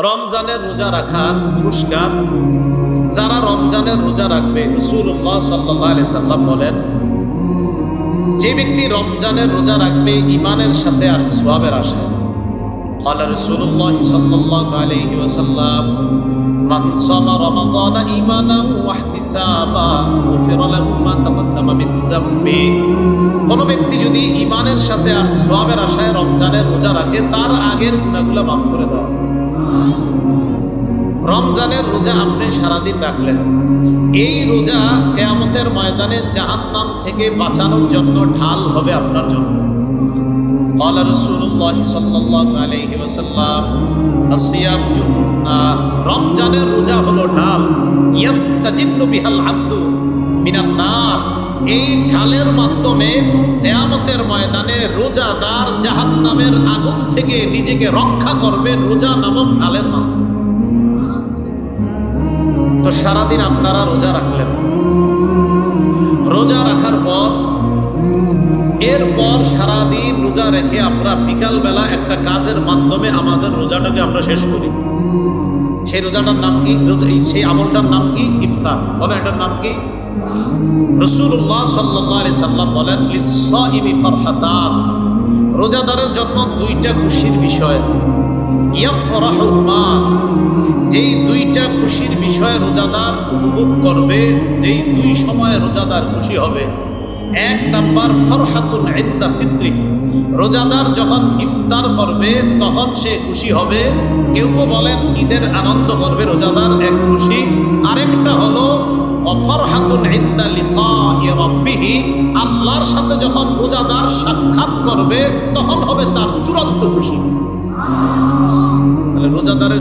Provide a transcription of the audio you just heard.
রমজানের রোজা রাখার পুরস্কার, যারা রমজানের রোজা রাখবে, রাসূলুল্লাহ সাল্লাল্লাহু আলাইহি সাল্লাম বলেন, যে ব্যক্তি রমজানের রোজা রাখবে ঈমানের সাথে আর সওয়াবের আশায়। قال رسول الله صلى الله عليه وسلم من صام رمضان إيمانا واحتسابا غفر له ما تقدم من ذنبه। কোন ব্যক্তি যদি ঈমানের সাথে আর সওয়াবের আশায় রমজানের রোজা রাখে, তার আগের গুনাহগুলো মাফ করে দেওয়া। রমজানের রোজা আপনি সারাদিন রাখলেন, এই রোজা কিয়ামতের ময়দানে জাহান্নাম থেকে বাঁচানোর জন্য ঢাল হবে আপনার জন্য। قال رسول الله صلى الله عليه وسلم الصيام جنة। রমজানের রোজা হলো ঢাল, ইয়াস্তাজিন্নু বিহাল আব্দু মিনান নার। এই ঢালের মাধ্যমে কিয়ামতের ময়দানে রোজাদার জাহান্নামের আগুন থেকে নিজেকে রক্ষা করবে রোজা নামক ঢালের মাধ্যমে। তো সারাদিন আপনারা রোজা রাখলেন, রোজা রাখার পর এরপর সারাদিন রোজা রেখে আমরা বিকালবেলা একটা কাজের মাধ্যমে আমাদের রোজাটাকে আমরা শেষ করি। সেই রোজাটার নাম কি? সেই আমলটার নাম কি? ইফতার। বলেন এটার নাম কি? রাসূলুল্লাহ সাল্লাল্লাহু আলাইহি সাল্লাম বলেন, লিস-সাইমি ফারহাতান। রোজাদারের জন্য দুইটা খুশির বিষয়। ইয়াফরাহুমা, যেই দুইটা খুশির বিষয় রোজাদার উপভোগ করবে, যেই দুই সময়ে রোজাদার খুশি হবে। এক নাম্বার ফরহাতুন ইনদা ফিত্রি, রোজাদার যখন ইফতার করবে তখন সে খুশি হবে। কেউ কেউ বলেন ঈদের আনন্দ করবে রোজাদার, এক খুশি। আরেকটা হলো ফরহাতুন ইনদা লিকাই রাব্বিহি, আল্লাহর সাথে যখন রোজাদার সাক্ষাৎ করবে তখন হবে তার চূড়ান্ত খুশি। তাহলে রোজাদারের